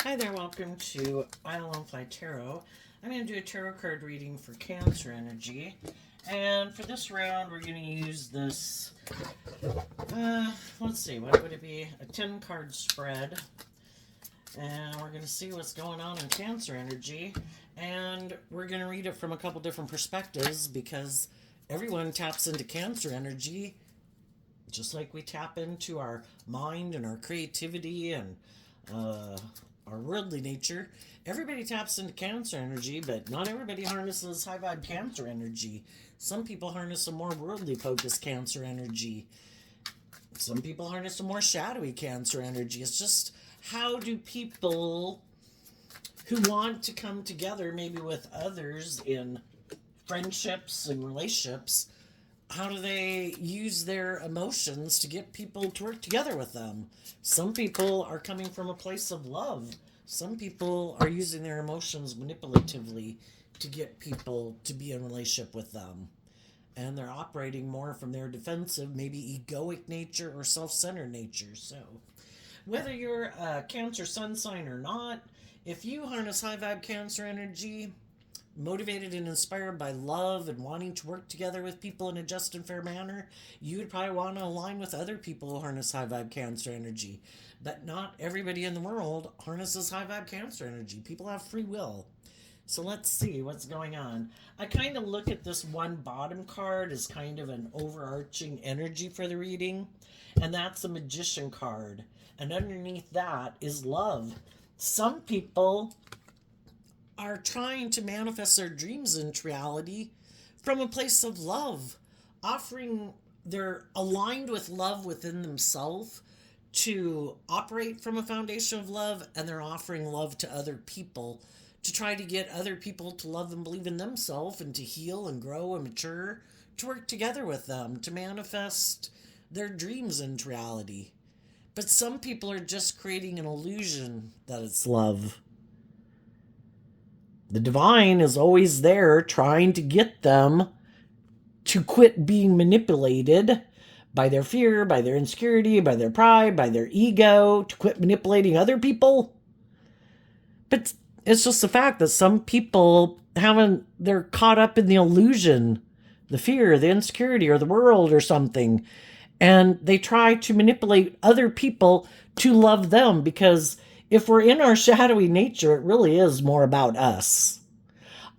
Hi there, welcome to Isle on Fly Tarot. I'm going to do a tarot card reading for Cancer energy. And for this round, we're going to use this, let's see, what would it be? A 10 card spread. And we're going to see what's going on in Cancer energy. And we're going to read it from a couple different perspectives because everyone taps into Cancer energy just like we tap into our mind and our creativity and our worldly nature. Everybody taps into Cancer energy, but not everybody harnesses high vibe Cancer energy. Some people harness a more worldly focused Cancer energy. Some people harness a more shadowy Cancer energy. It's just how do people who want to come together, maybe with others in friendships and relationships, how do they use their emotions to get people to work together with them? Some people are coming from a place of love. Some people are using their emotions manipulatively to get people to be in a relationship with them. And they're operating more from their defensive, maybe egoic nature or self-centered nature. So, whether you're a Cancer sun sign or not, if you harness high vibe Cancer energy, motivated and inspired by love and wanting to work together with people in a just and fair manner, you would probably want to align with other people who harness high vibe Cancer energy. But not everybody in the world harnesses high vibe Cancer energy. People have free will. So let's see what's going on. I kind of look at this one bottom card as kind of an overarching energy for the reading, and that's a Magician card. And underneath that is love. Some people are trying to manifest their dreams into reality from a place of love, offering, they're aligned with love within themselves to operate from a foundation of love, and they're offering love to other people to try to get other people to love and believe in themselves and to heal and grow and mature, to work together with them, to manifest their dreams into reality. But some people are just creating an illusion that it's love. The divine is always there trying to get them to quit being manipulated by their fear, by their insecurity, by their pride, by their ego, to quit manipulating other people. But it's just the fact that some people they're caught up in the illusion, the fear, the insecurity, or the world or something. And they try to manipulate other people to love them because if we're in our shadowy nature, it really is more about us.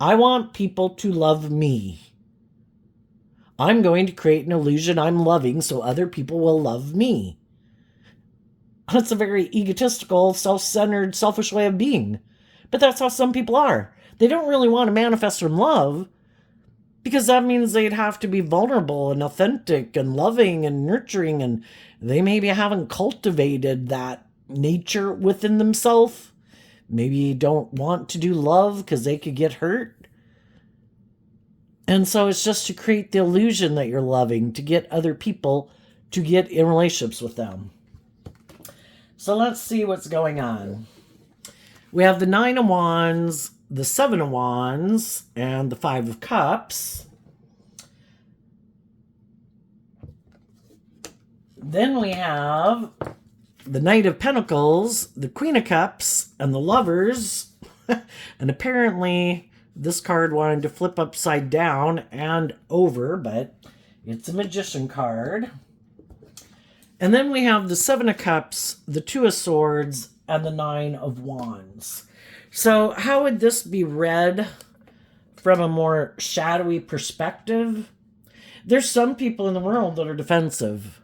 I want people to love me. I'm going to create an illusion I'm loving so other people will love me. That's a very egotistical, self-centered, selfish way of being. But that's how some people are. They don't really want to manifest from love because that means they'd have to be vulnerable and authentic and loving and nurturing, and they maybe haven't cultivated that nature within themselves. Maybe don't want to do love because they could get hurt. And so it's just to create the illusion that you're loving, to get other people to get in relationships with them. So let's see what's going on. We have the 9 of Wands, the 7 of Wands, and the 5 of Cups. Then we have the Knight of Pentacles, the Queen of Cups, and the Lovers. And apparently this card wanted to flip upside down and over, but it's a Magician card. And then we have the 7 of Cups, the 2 of Swords, and the 9 of Wands. So how would this be read from a more shadowy perspective? There's some people in the world that are defensive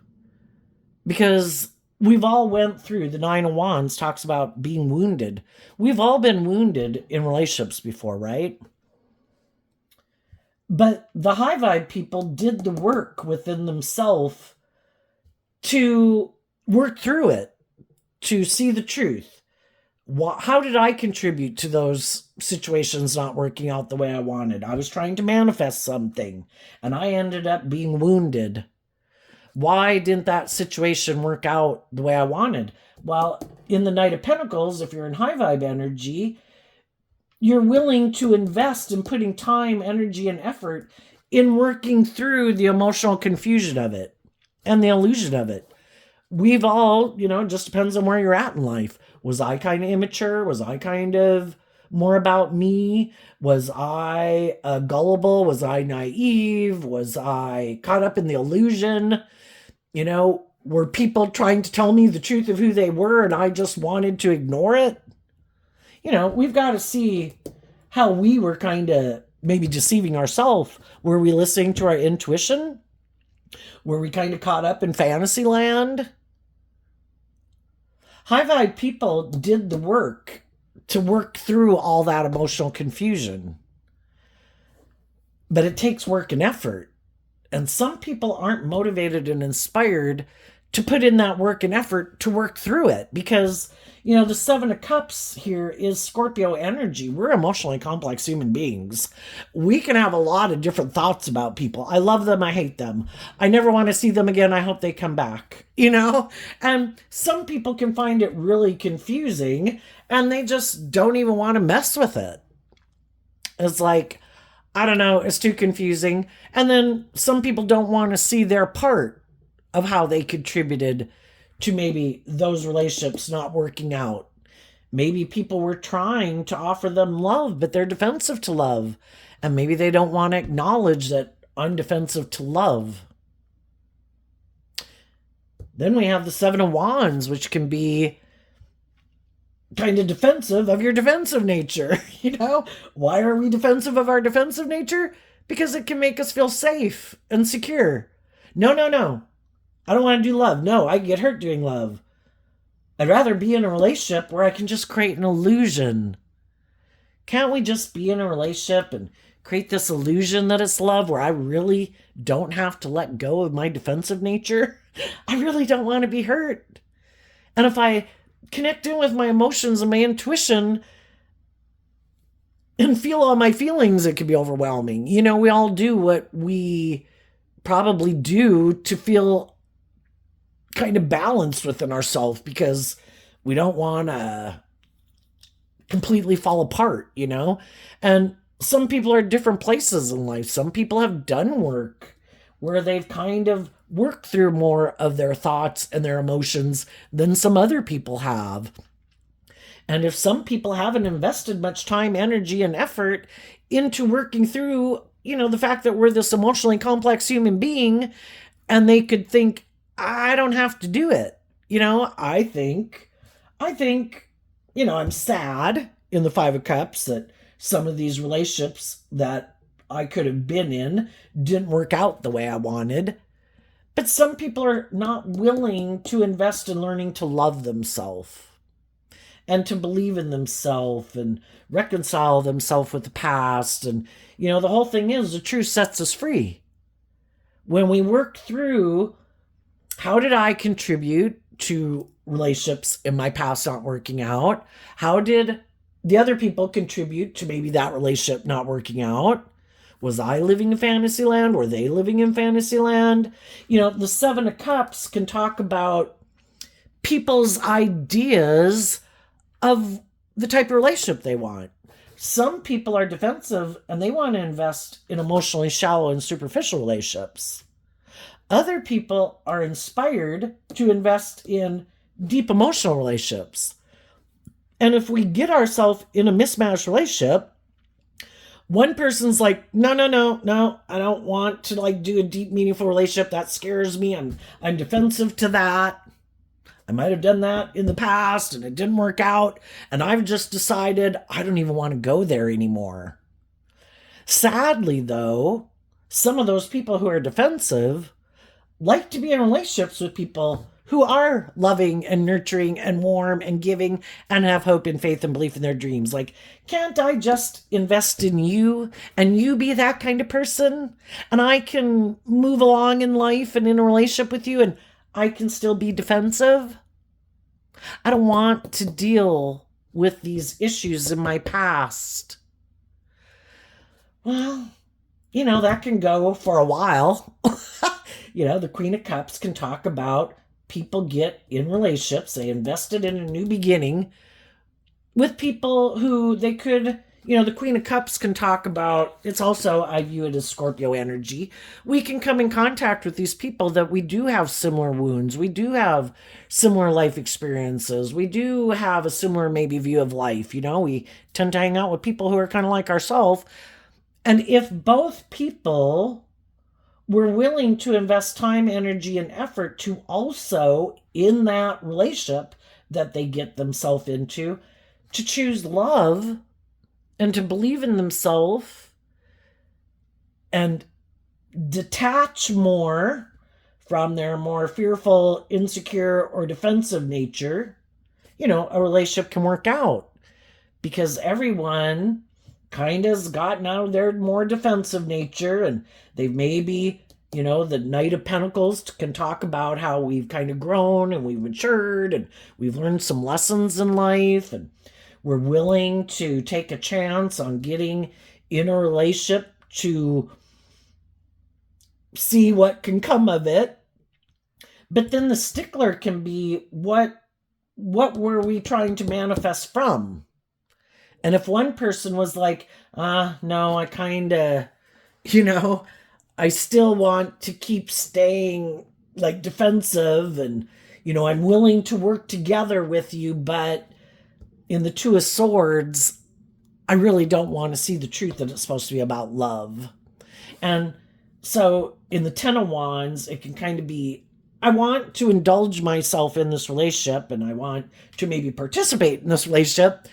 because we've all went through, the 9 of Wands talks about being wounded. We've all been wounded in relationships before, right? But the high vibe people did the work within themselves to work through it, to see the truth. How did I contribute to those situations not working out the way I wanted? I was trying to manifest something, and I ended up being wounded. Why didn't that situation work out the way I wanted? Well, in the Knight of Pentacles, if you're in high vibe energy, you're willing to invest in putting time, energy, and effort in working through the emotional confusion of it and the illusion of it. We've all, just depends on where you're at in life. Was I kind of immature? Was I kind of more about me? Was I gullible? Was I naive? Was I caught up in the illusion? Were people trying to tell me the truth of who they were and I just wanted to ignore it? We've got to see how we were kind of maybe deceiving ourselves. Were we listening to our intuition? Were we kind of caught up in fantasy land? High vibe people did the work to work through all that emotional confusion. But it takes work and effort. And some people aren't motivated and inspired to put in that work and effort to work through it. Because, the Seven of Cups here is Scorpio energy. We're emotionally complex human beings. We can have a lot of different thoughts about people. I love them. I hate them. I never want to see them again. I hope they come back, And some people can find it really confusing and they just don't even want to mess with it. It's like, I don't know, it's too confusing. And then some people don't want to see their part of how they contributed to maybe those relationships not working out. Maybe people were trying to offer them love, but they're defensive to love. And maybe they don't want to acknowledge that I'm defensive to love. Then we have the Seven of Wands, which can be kind of defensive of your defensive nature. Why are we defensive of our defensive nature? Because it can make us feel safe and secure. No. I don't want to do love. No, I get hurt doing love. I'd rather be in a relationship where I can just create an illusion. Can't we just be in a relationship and create this illusion that it's love where I really don't have to let go of my defensive nature? I really don't want to be hurt. And if I connect in with my emotions and my intuition and feel all my feelings, it can be overwhelming. We all do what we probably do to feel kind of balanced within ourselves because we don't want to completely fall apart, And some people are at different places in life. Some people have done work where they've kind of worked through more of their thoughts and their emotions than some other people have. And if some people haven't invested much time, energy, and effort into working through, the fact that we're this emotionally complex human being, and they could think, I don't have to do it. I think, I'm sad in the Five of Cups that some of these relationships that I could have been in didn't work out the way I wanted. But some people are not willing to invest in learning to love themselves and to believe in themselves and reconcile themselves with the past. And, the whole thing is the truth sets us free. When we work through, how did I contribute to relationships in my past not working out? How did the other people contribute to maybe that relationship not working out? Was I living in fantasy land? Were they living in fantasy land? The Seven of Cups can talk about people's ideas of the type of relationship they want. Some people are defensive and they want to invest in emotionally shallow and superficial relationships. Other people are inspired to invest in deep emotional relationships. And if we get ourselves in a mismatched relationship, one person's like, no, I don't want to do a deep, meaningful relationship. That scares me. I'm defensive to that. I might have done that in the past and it didn't work out. And I've just decided I don't even want to go there anymore. Sadly, though, some of those people who are defensive like to be in relationships with people who are loving and nurturing and warm and giving and have hope and faith and belief in their dreams. Like, can't I just invest in you and you be that kind of person? And I can move along in life and in a relationship with you and I can still be defensive? I don't want to deal with these issues in my past. Well, that can go for a while. The Queen of Cups can talk about people get in relationships. They invested in a new beginning with people who they could, The Queen of Cups can talk about, it's also, I view it as Scorpio energy. We can come in contact with these people that we do have similar wounds. We do have similar life experiences. We do have a similar, maybe, view of life. We tend to hang out with people who are kind of like ourselves. And if both people were willing to invest time, energy, and effort to also, in that relationship that they get themselves into, to choose love and to believe in themselves and detach more from their more fearful, insecure, or defensive nature, a relationship can work out. Because everyone kind of has gotten out of their more defensive nature, and they've maybe, the Knight of Pentacles can talk about how we've kind of grown and we've matured and we've learned some lessons in life, and we're willing to take a chance on getting in a relationship to see what can come of it. But then the stickler can be, what were we trying to manifest from? And if one person was like, no, I kind of, I still want to keep staying like defensive, and, I'm willing to work together with you, but in the Two of Swords, I really don't want to see the truth that it's supposed to be about love. And so in the Ten of Wands, it can kind of be, I want to indulge myself in this relationship and I want to maybe participate in this relationship.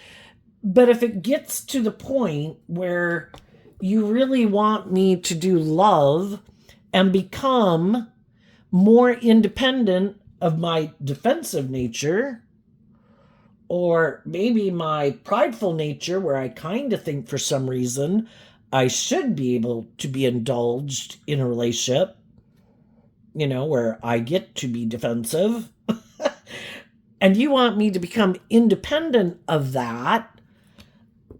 But if it gets to the point where you really want me to do love and become more independent of my defensive nature, or maybe my prideful nature, where I kind of think for some reason I should be able to be indulged in a relationship, where I get to be defensive, and you want me to become independent of that,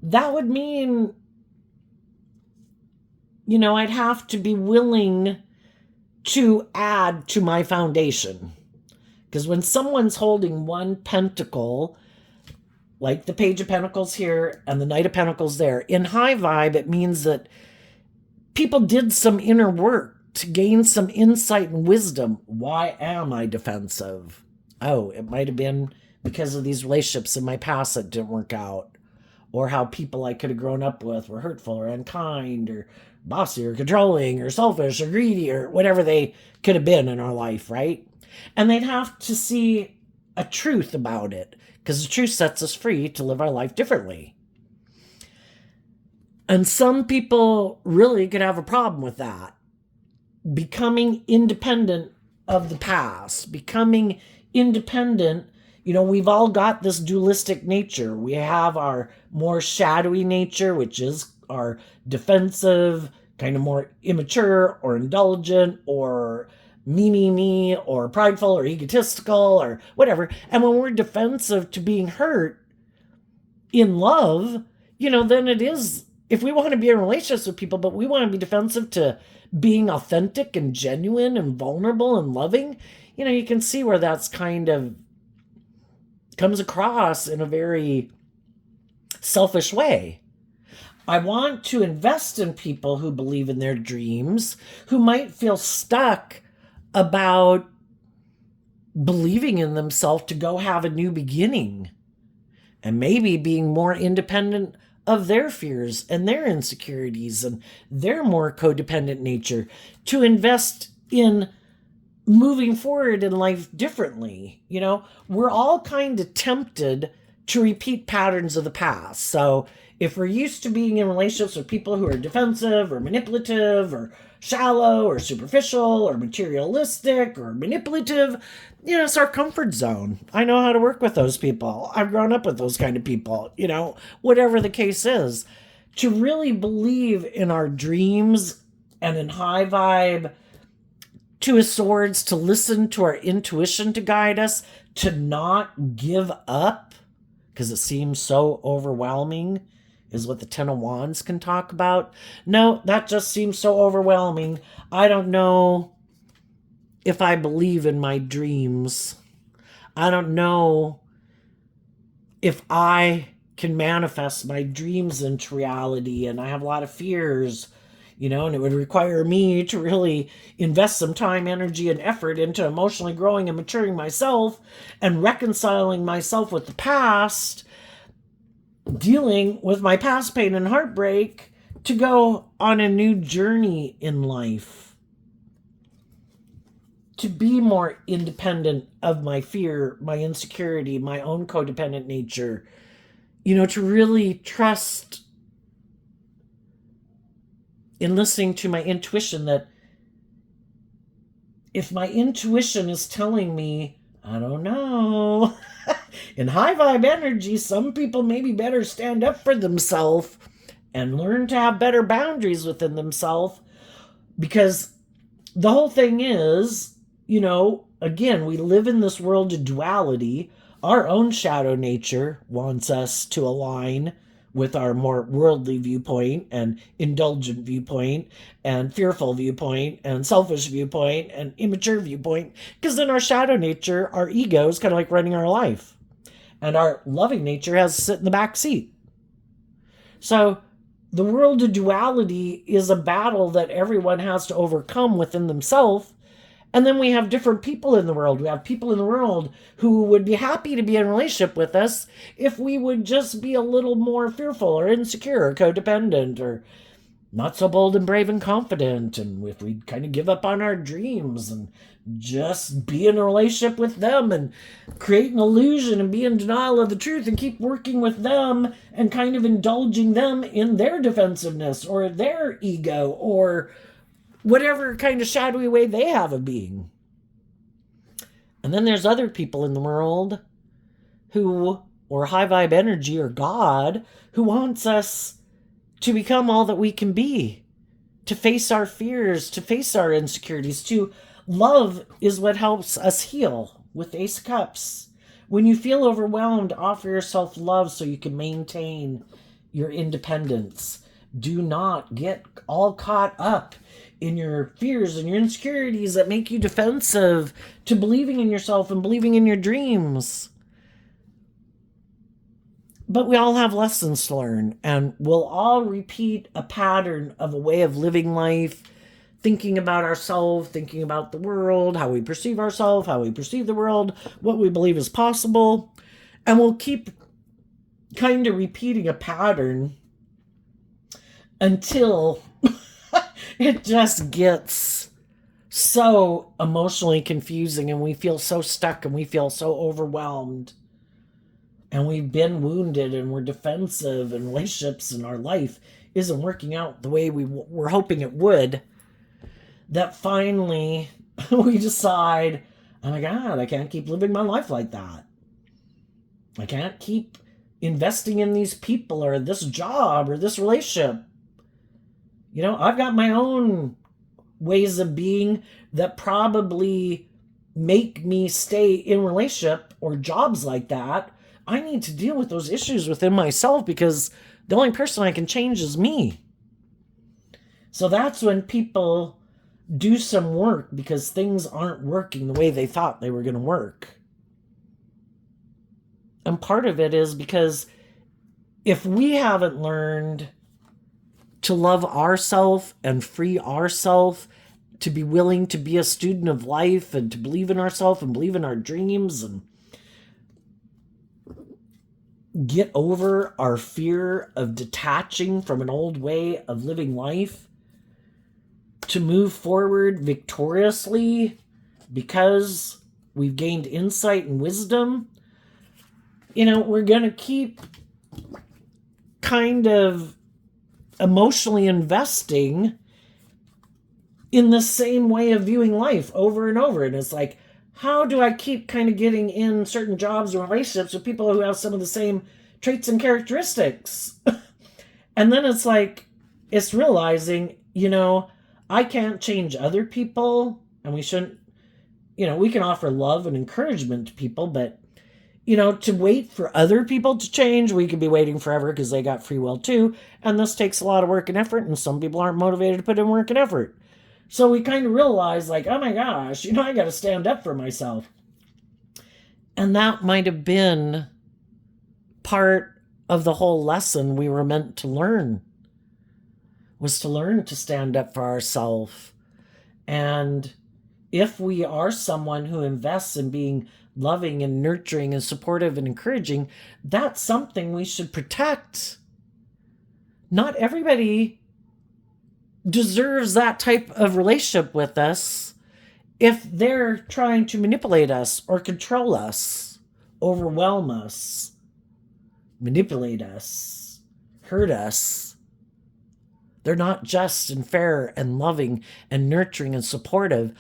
that would mean, I'd have to be willing to add to my foundation. Because when someone's holding one pentacle, like the Page of Pentacles here and the Knight of Pentacles there, in high vibe, it means that people did some inner work to gain some insight and wisdom. Why am I defensive? Oh, it might have been because of these relationships in my past that didn't work out, or how people I could have grown up with were hurtful or unkind or bossy or controlling or selfish or greedy or whatever they could have been in our life, right? And they'd have to see a truth about it, because the truth sets us free to live our life differently. And some people really could have a problem with that. Becoming independent of the past, becoming independent. We've all got this dualistic nature. We have our more shadowy nature, which is our defensive, kind of more immature or indulgent or me, or prideful or egotistical or whatever. And when we're defensive to being hurt in love, then it is, if we want to be in relationships with people, but we want to be defensive to being authentic and genuine and vulnerable and loving, you can see where that's kind of comes across in a very selfish way. I want to invest in people who believe in their dreams, who might feel stuck about believing in themselves to go have a new beginning, and maybe being more independent of their fears and their insecurities and their more codependent nature, to invest in moving forward in life differently. We're all kind of tempted to repeat patterns of the past. So if we're used to being in relationships with people who are defensive or manipulative or shallow or superficial or materialistic or manipulative, it's our comfort zone. I know how to work with those people. I've grown up with those kind of people, whatever the case is. To really believe in our dreams and in high vibe, Two of Swords, to listen to our intuition to guide us, to not give up, because it seems so overwhelming, is what the Ten of Wands can talk about. No, that just seems so overwhelming. I don't know if I believe in my dreams. I don't know if I can manifest my dreams into reality, and I have a lot of fears, and it would require me to really invest some time, energy, and effort into emotionally growing and maturing myself and reconciling myself with the past, dealing with my past pain and heartbreak to go on a new journey in life, to be more independent of my fear, my insecurity, my own codependent nature, to really trust in listening to my intuition, that if my intuition is telling me, I don't know, in high vibe energy, some people maybe better stand up for themselves and learn to have better boundaries within themselves, because the whole thing is, again, we live in this world of duality. Our own shadow nature wants us to align with our more worldly viewpoint and indulgent viewpoint and fearful viewpoint and selfish viewpoint and immature viewpoint, because in our shadow nature, our ego is kind of like running our life, and our loving nature has to sit in the back seat. So the world of duality is a battle that everyone has to overcome within themselves. And then we have different people in the world. We have people in the world who would be happy to be in a relationship with us if we would just be a little more fearful or insecure or codependent or not so bold and brave and confident. And if we kind of give up on our dreams and just be in a relationship with them and create an illusion and be in denial of the truth and keep working with them and kind of indulging them in their defensiveness or their ego or whatever kind of shadowy way they have of being. And then there's other people in the world who, or high vibe energy or God, who wants us to become all that we can be, to face our fears, to face our insecurities, to love is what helps us heal with Ace of Cups. When you feel overwhelmed, offer yourself love so you can maintain your independence. Do not get all caught up in your fears and your insecurities that make you defensive to believing in yourself and believing in your dreams. But we all have lessons to learn, and we'll all repeat a pattern of a way of living life, thinking about ourselves, thinking about the world, how we perceive ourselves, how we perceive the world, what we believe is possible. And we'll keep kind of repeating a pattern until it just gets so emotionally confusing and we feel so stuck and we feel so overwhelmed and we've been wounded and we're defensive and relationships in our life isn't working out the way we were hoping it would, that finally we decide, oh my God, I can't keep living my life like that. I can't keep investing in these people or this job or this relationship. I've got my own ways of being that probably make me stay in relationship or jobs like that. I need to deal with those issues within myself because the only person I can change is me. So that's when people do some work because things aren't working the way they thought they were going to work. And part of it is because if we haven't learned to love ourselves and free ourselves, to be willing to be a student of life and to believe in ourselves and believe in our dreams and get over our fear of detaching from an old way of living life, to move forward victoriously because we've gained insight and wisdom, we're going to keep kind of emotionally investing in the same way of viewing life over and over. And it's like, how do I keep kind of getting in certain jobs or relationships with people who have some of the same traits and characteristics? And then it's like, it's realizing, I can't change other people, and we shouldn't, we can offer love and encouragement to people, but to wait for other people to change, we could be waiting forever because they got free will too. And this takes a lot of work and effort, and some people aren't motivated to put in work and effort. So we kind of realize, like, oh my gosh, I got to stand up for myself. And that might have been part of the whole lesson we were meant to learn, was to learn to stand up for ourselves. And if we are someone who invests in being loving and nurturing and supportive and encouraging, that's something we should protect. Not everybody deserves that type of relationship with us if they're trying to manipulate us or control us, overwhelm us, manipulate us, hurt us. They're not just and fair and loving and nurturing and supportive.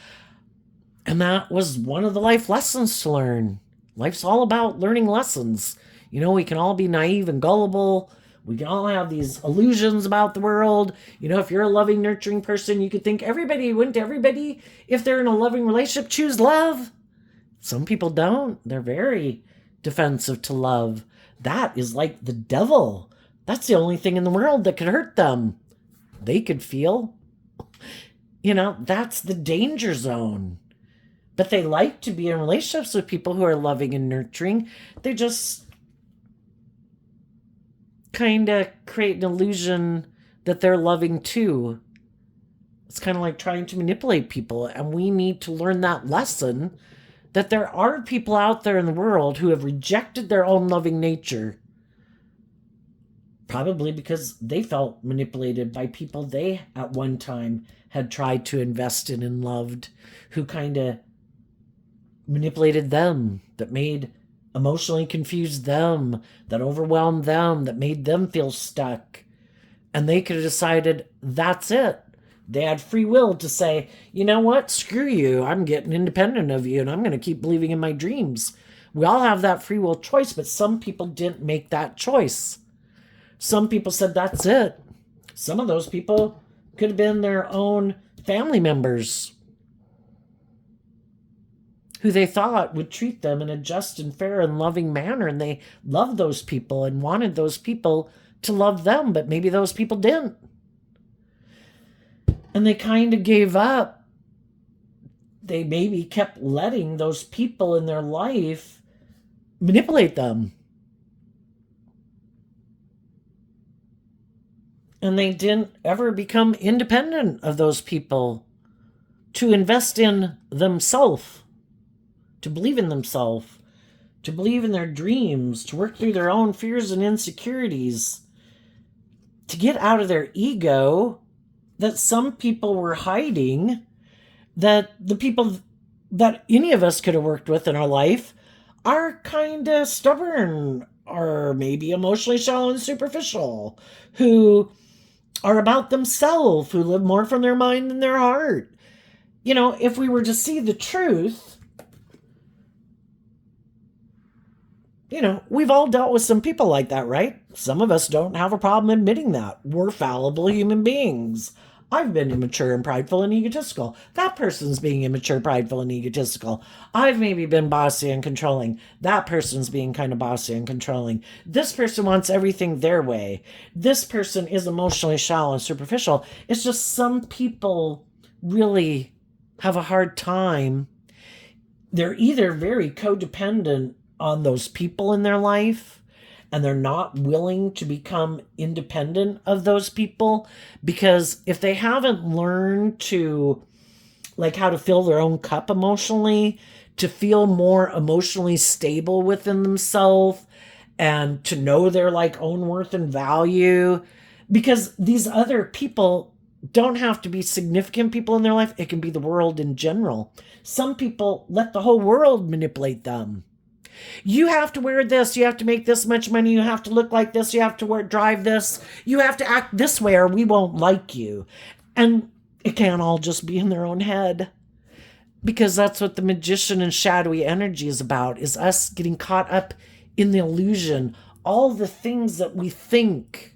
And that was one of the life lessons to learn. Life's all about learning lessons. You know, we can all be naive and gullible. We can all have these illusions about the world. You know, if you're a loving, nurturing person, you could think wouldn't everybody, if they're in a loving relationship, choose love? Some people don't. They're very defensive to love. That is like the devil. That's the only thing in the world that could hurt them. They could feel. You know, that's the danger zone. But they like to be in relationships with people who are loving and nurturing. They just kind of create an illusion that they're loving too. It's kind of like trying to manipulate people. And we need to learn that lesson, that there are people out there in the world who have rejected their own loving nature. Probably because they felt manipulated by people they at one time had tried to invest in and loved, who kind of manipulated them, that made emotionally confused them, that overwhelmed them, that made them feel stuck. And they could have decided that's it. They had free will to say, you know what, screw you, I'm getting independent of you and I'm going to keep believing in my dreams. We all have that free will choice, but some people didn't make that choice. Some people said that's it. Some of those people could have been their own family members who they thought would treat them in a just and fair and loving manner. And they loved those people and wanted those people to love them, but maybe those people didn't. And they kind of gave up. They maybe kept letting those people in their life manipulate them. And they didn't ever become independent of those people, to invest in themselves, to believe in themselves, to believe in their dreams, to work through their own fears and insecurities, to get out of their ego that some people were hiding, that the people that any of us could have worked with in our life are kind of stubborn, or maybe emotionally shallow and superficial, who are about themselves, who live more from their mind than their heart. You know, if we were to see the truth, you know, we've all dealt with some people like that, right? Some of us don't have a problem admitting that. We're fallible human beings. I've been immature and prideful and egotistical. That person's being immature, prideful, and egotistical. I've maybe been bossy and controlling. That person's being kind of bossy and controlling. This person wants everything their way. This person is emotionally shallow and superficial. It's just some people really have a hard time. They're either very codependent on those people in their life, and they're not willing to become independent of those people, because if they haven't learned to, like, how to fill their own cup emotionally, to feel more emotionally stable within themselves, and to know their like own worth and value, because these other people don't have to be significant people in their life. It can be the world in general. Some people let the whole world manipulate them. You have to wear this, you have to make this much money, you have to look like this, you have to drive this, you have to act this way or we won't like you. And it can't all just be in their own head, because that's what the magician and shadowy energy is about, is us getting caught up in the illusion, all the things that we think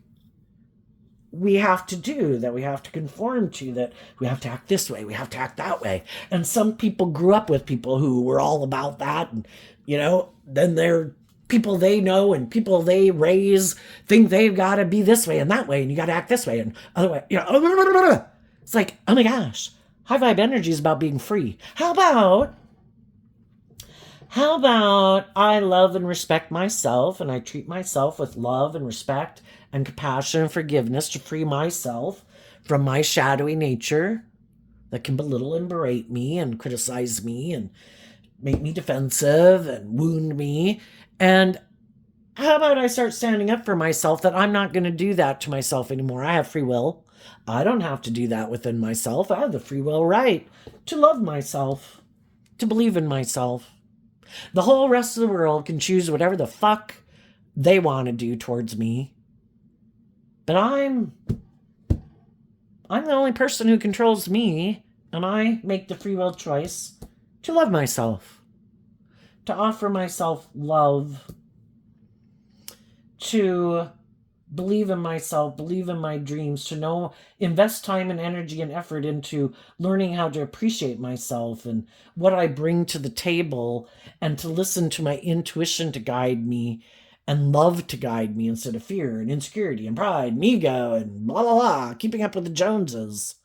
we have to do, that we have to conform to, that we have to act this way, we have to act that way. And some people grew up with people who were all about that, and you know, then they're people they know and people they raise think they've got to be this way and that way, and you got to act this way and other way. You know, it's like, oh my gosh, high vibe energy is about being free. How How about I love and respect myself and I treat myself with love and respect and compassion and forgiveness to free myself from my shadowy nature that can belittle and berate me and criticize me and make me defensive and wound me. And how about I start standing up for myself that I'm not going to do that to myself anymore? I have free will. I don't have to do that within myself. I have the free will right to love myself, to believe in myself. The whole rest of the world can choose whatever the fuck they want to do towards me. But I'm the only person who controls me, and I make the free will choice to love myself, to offer myself love, to believe in myself, believe in my dreams, to know, invest time and energy and effort into learning how to appreciate myself and what I bring to the table, and to listen to my intuition to guide me and love to guide me instead of fear and insecurity and pride and ego and blah, blah, blah, keeping up with the Joneses.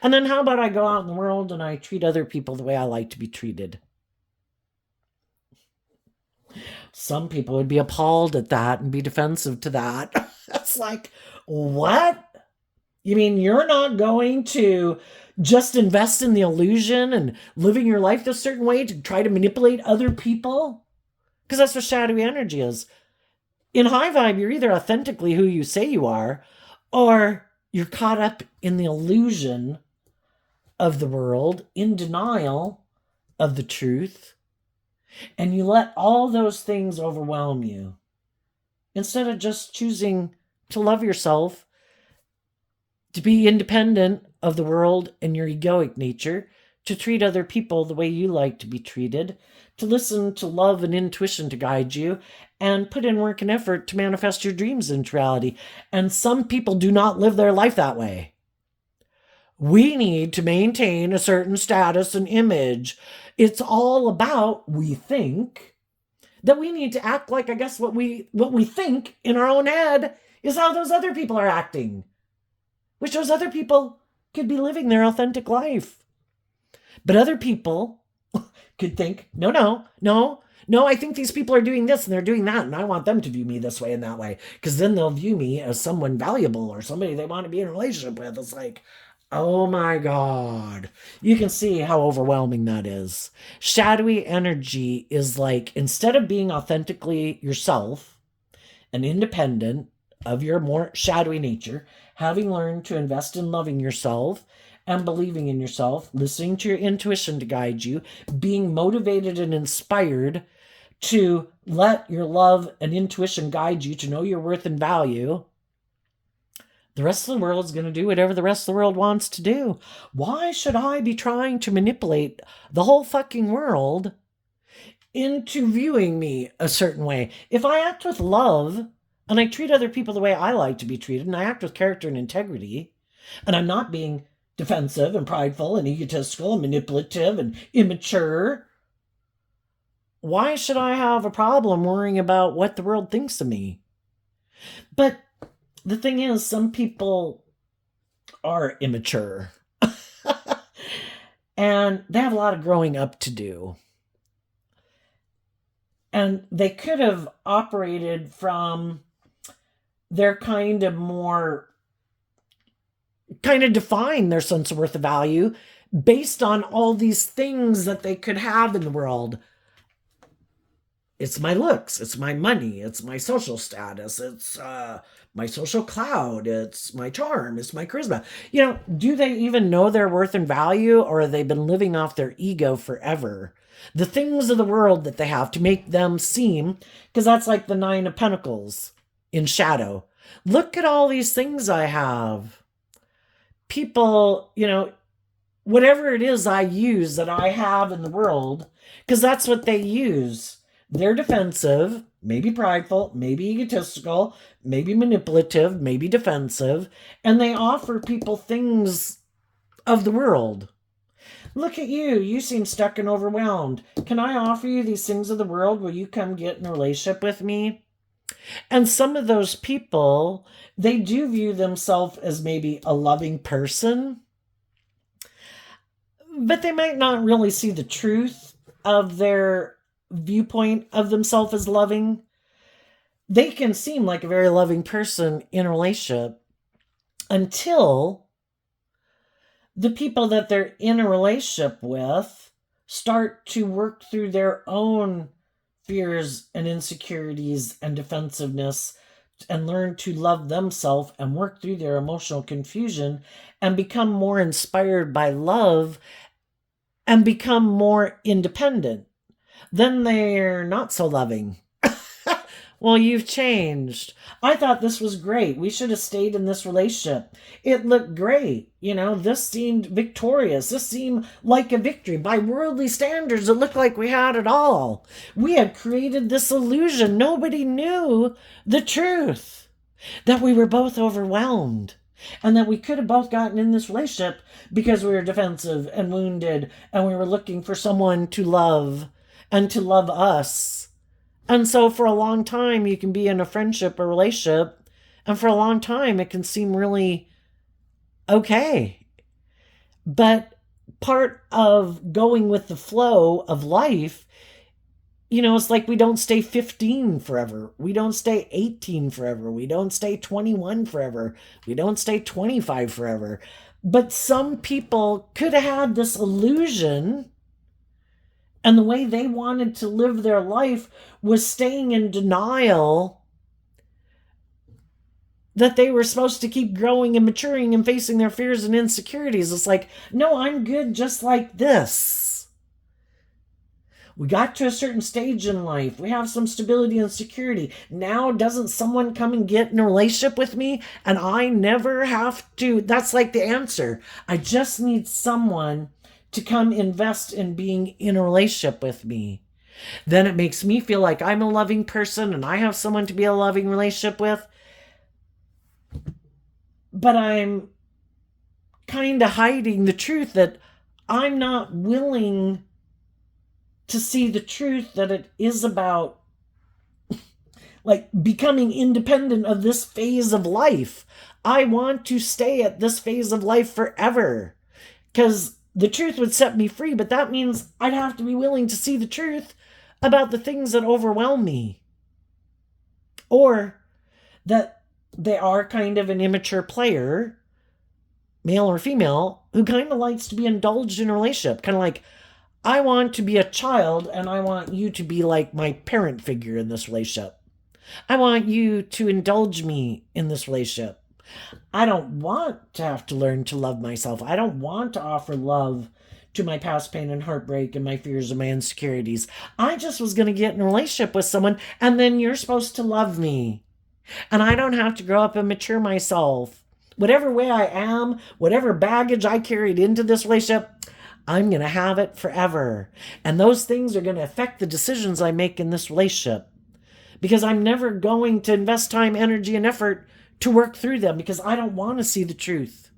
And then how about I go out in the world and I treat other people the way I like to be treated? Some people would be appalled at that and be defensive to that. That's like, what? You mean you're not going to just invest in the illusion and living your life a certain way to try to manipulate other people? Because that's what shadowy energy is. In high vibe, you're either authentically who you say you are, or you're caught up in the illusion of the world, in denial of the truth, and you let all those things overwhelm you. Instead of just choosing to love yourself, to be independent of the world and your egoic nature, to treat other people the way you like to be treated, to listen to love and intuition to guide you, and put in work and effort to manifest your dreams into reality. And some people do not live their life that way. We need to maintain a certain status and image. It's all about, we think, that we need to act like, I guess, what we think in our own head is how those other people are acting. Which those other people could be living their authentic life. But other people could think, no, I think these people are doing this and they're doing that, and I want them to view me this way and that way, because then they'll view me as someone valuable or somebody they want to be in a relationship with. It's like, oh my God. You can see how overwhelming that is. Shadowy energy is like, instead of being authentically yourself and independent of your more shadowy nature, having learned to invest in loving yourself and believing in yourself, listening to your intuition to guide you, being motivated and inspired to let your love and intuition guide you to know your worth and value, the rest of the world is going to do whatever the rest of the world wants to do. Why should I be trying to manipulate the whole fucking world into viewing me a certain way? If I act with love and I treat other people the way I like to be treated, and I act with character and integrity, and I'm not being defensive and prideful and egotistical and manipulative and immature, why should I have a problem worrying about what the world thinks of me? But the thing is, some people are immature. And they have a lot of growing up to do. And they could have operated from their kind of define their sense of worth of value based on all these things that they could have in the world. It's my looks, it's my money, it's my social status, it's my social cloud, it's my charm, it's my charisma. Do they even know their worth and value, or have they been living off their ego forever? The things of the world that they have to make them seem, because that's like the Nine of Pentacles in shadow. Look at all these things I have. People, whatever it is I use that I have in the world, because that's what they use. They're defensive, maybe prideful, maybe egotistical, maybe manipulative, maybe defensive, and they offer people things of the world. Look at you. You seem stuck and overwhelmed. Can I offer you these things of the world? Will you come get in a relationship with me? And some of those people, they do view themselves as maybe a loving person, but they might not really see the truth of their viewpoint of themselves as loving, they can seem like a very loving person in a relationship until the people that they're in a relationship with start to work through their own fears and insecurities and defensiveness and learn to love themselves and work through their emotional confusion and become more inspired by love and become more independent. Then they're not so loving. Well, you've changed. I thought this was great. We should have stayed in this relationship. It looked great. This seemed victorious. This seemed like a victory. By worldly standards, it looked like we had it all. We had created this illusion. Nobody knew the truth. That we were both overwhelmed. And that we could have both gotten in this relationship because we were defensive and wounded and we were looking for someone to love and to love us. And so for a long time, you can be in a friendship or relationship, and for a long time, it can seem really okay. But part of going with the flow of life, it's like we don't stay 15 forever. We don't stay 18 forever. We don't stay 21 forever. We don't stay 25 forever. But some people could have had this illusion, and the way they wanted to live their life was staying in denial that they were supposed to keep growing and maturing and facing their fears and insecurities. It's like, no, I'm good just like this. We got to a certain stage in life. We have some stability and security. Now, doesn't someone come and get in a relationship with me and I never have to? That's like the answer. I just need someone to come invest in being in a relationship with me. Then it makes me feel like I'm a loving person and I have someone to be a loving relationship with. But I'm kind of hiding the truth that I'm not willing to see the truth that it is about like becoming independent of this phase of life. I want to stay at this phase of life forever because the truth would set me free, but that means I'd have to be willing to see the truth about the things that overwhelm me. Or that they are kind of an immature player, male or female, who kind of likes to be indulged in a relationship. Kind of like, I want to be a child and I want you to be like my parent figure in this relationship. I want you to indulge me in this relationship. I don't want to have to learn to love myself. I don't want to offer love to my past pain and heartbreak and my fears and my insecurities. I just was going to get in a relationship with someone and then you're supposed to love me. And I don't have to grow up and mature myself. Whatever way I am, whatever baggage I carried into this relationship, I'm going to have it forever. And those things are going to affect the decisions I make in this relationship. Because I'm never going to invest time, energy, and effort to work through them because I don't want to see the truth.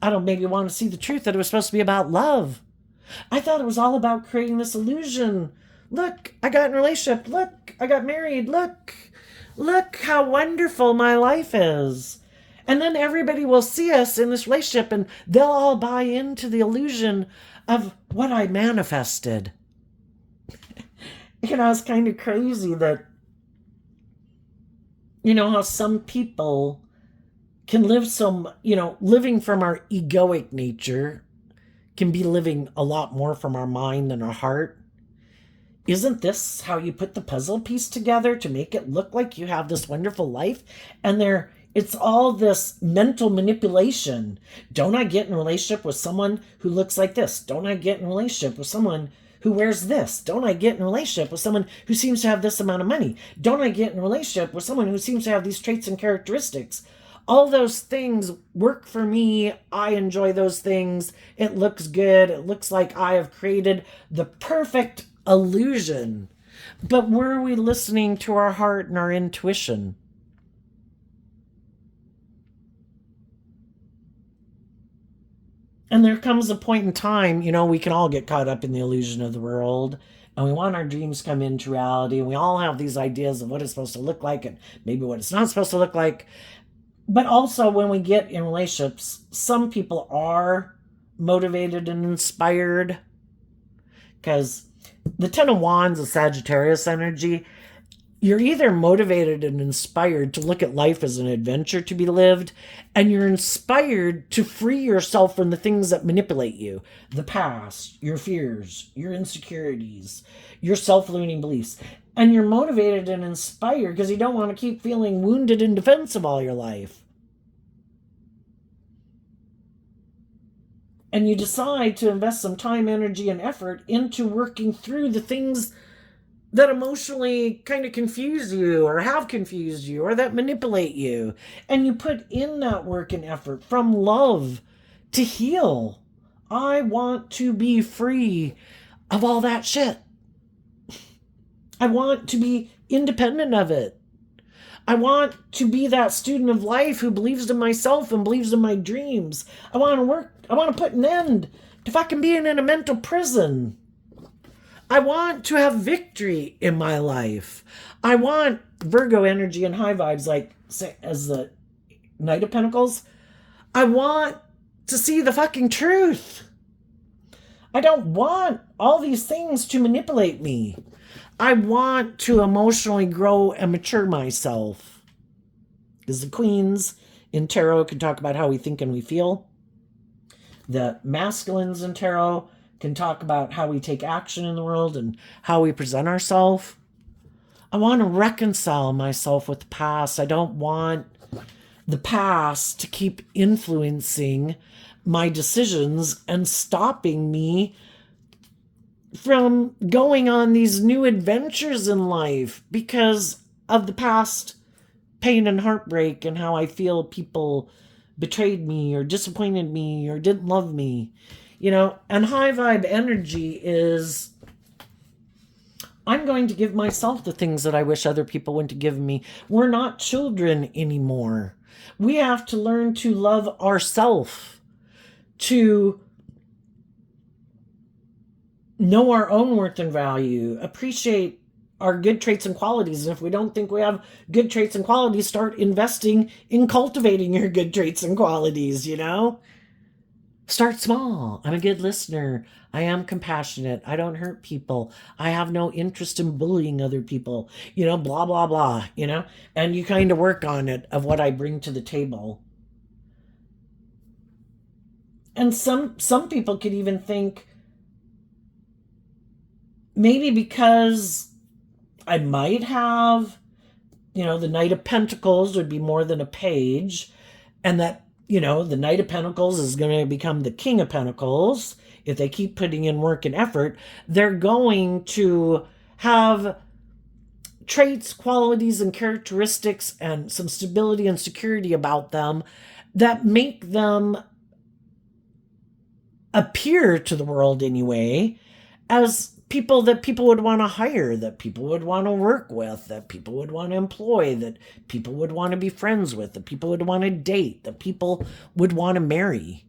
I don't maybe want to see the truth that it was supposed to be about love. I thought it was all about creating this illusion. Look, I got in a relationship. Look, I got married. Look how wonderful my life is. And then everybody will see us in this relationship and they'll all buy into the illusion of what I manifested. It's kind of crazy that, how some people can live living from our egoic nature can be living a lot more from our mind than our heart. Isn't this how you put the puzzle piece together to make it look like you have this wonderful life? And it's all this mental manipulation. Don't I get in a relationship with someone who looks like this? Don't I get in a relationship with someone who wears this? Don't I get in a relationship with someone who seems to have this amount of money? Don't I get in a relationship with someone who seems to have these traits and characteristics? All those things work for me. I enjoy those things. It looks good. It looks like I have created the perfect illusion. But were we listening to our heart and our intuition? And there comes a point in time, we can all get caught up in the illusion of the world and we want our dreams come into reality and we all have these ideas of what it's supposed to look like and maybe what it's not supposed to look like. But also when we get in relationships, some people are motivated and inspired because The Ten of Wands is Sagittarius energy. You're either motivated and inspired to look at life as an adventure to be lived, and you're inspired to free yourself from the things that manipulate you: the past, your fears, your insecurities, your self-limiting beliefs. And you're motivated and inspired because you don't want to keep feeling wounded and defensive all your life. And you decide to invest some time, energy, and effort into working through the things that emotionally kind of confuse you or have confused you or that manipulate you. And you put in that work and effort from love to heal. I want to be free of all that shit. I want to be independent of it. I want to be that student of life who believes in myself and believes in my dreams. I want to work. I want to put an end to fucking being in a mental prison. I want to have victory in my life. I want Virgo energy and high vibes, like as the Knight of Pentacles. I want to see the fucking truth. I don't want all these things to manipulate me. I want to emotionally grow and mature myself. Because the queens in tarot can talk about how we think and we feel. The masculines in tarot can talk about how we take action in the world and how we present ourselves. I want to reconcile myself with the past. I don't want the past to keep influencing my decisions and stopping me from going on these new adventures in life because of the past pain and heartbreak and how I feel people betrayed me or disappointed me or didn't love me. You know, and high vibe energy is, I'm going to give myself the things that I wish other people wouldn't have given me. We're not children anymore. We have to learn to love ourselves, to know our own worth and value, appreciate our good traits and qualities. And if we don't think we have good traits and qualities, start investing in cultivating your good traits and qualities, you know? Start small. I'm a good listener. I am compassionate. I don't hurt people. I have no interest in bullying other people, you know, blah, blah, blah, you know? And you kind of work on it of what I bring to the table. And some people could even think, maybe because I might have, you know, the Knight of Pentacles would be more than a page, and that, you know, the Knight of Pentacles is going to become the King of Pentacles. If they keep putting in work and effort, they're going to have traits, qualities, and characteristics and some stability and security about them that make them appear to the world anyway as people that people would want to hire, that people would want to work with, that people would want to employ, that people would want to be friends with, that people would want to date, that people would want to marry.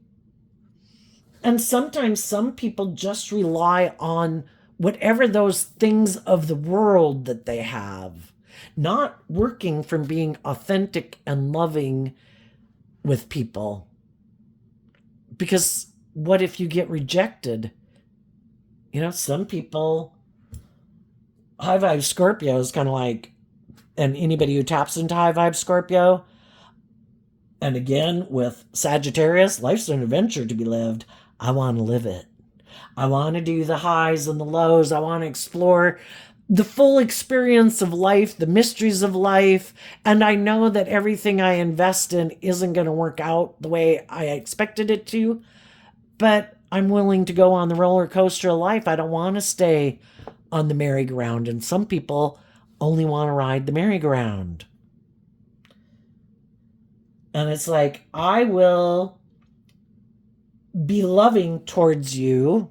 And sometimes some people just rely on whatever those things of the world that they have, not working from being authentic and loving with people. Because what if you get rejected? You know, some people, high vibe Scorpio is kind of like, and anybody who taps into high vibe Scorpio, and again with Sagittarius, life's an adventure to be lived. I want to live it. I want to do the highs and the lows. I want to explore the full experience of life, the mysteries of life. And I know that everything I invest in isn't going to work out the way I expected it to, but I'm willing to go on the roller coaster of life. I don't want to stay on the merry-go-round. And some people only want to ride the merry-go-round. And it's like, I will be loving towards you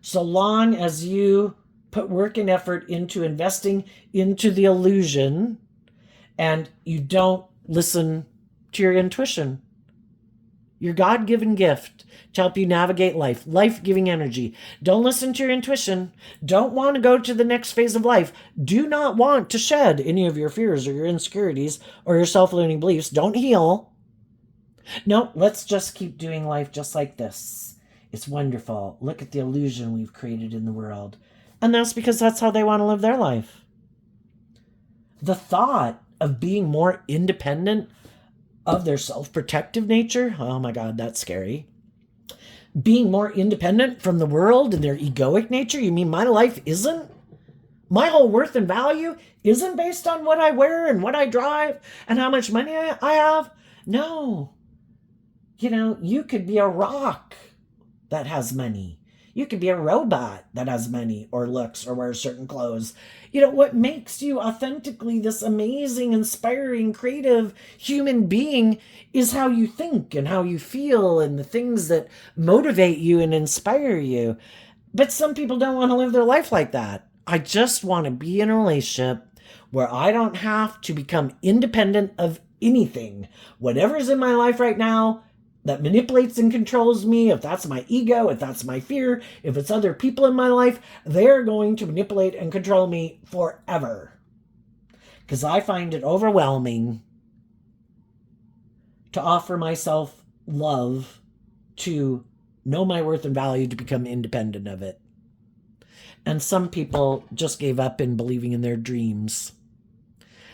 so long as you put work and effort into investing into the illusion and you don't listen to your intuition, your God-given gift to help you navigate life, life-giving energy. Don't listen to your intuition. Don't want to go to the next phase of life. Do not want to shed any of your fears or your insecurities or your self-limiting beliefs. Don't heal. No, let's just keep doing life just like this. It's wonderful. Look at the illusion we've created in the world. And that's because that's how they want to live their life. The thought of being more independent of their self-protective nature, oh my God, that's scary. Being more independent from the world and their egoic nature, you mean my life isn't? My whole worth and value isn't based on what I wear and what I drive and how much money I have? No. You could be a rock that has money. You could be a robot that has money or looks or wears certain clothes. What makes you authentically this amazing, inspiring, creative human being is how you think and how you feel and the things that motivate you and inspire you. But some people don't want to live their life like that. I just want to be in a relationship where I don't have to become independent of anything. Whatever's in my life right now that manipulates and controls me, if that's my ego, if that's my fear, if it's other people in my life, they're going to manipulate and control me forever. Because I find it overwhelming to offer myself love, to know my worth and value, to become independent of it. And some people just gave up in believing in their dreams.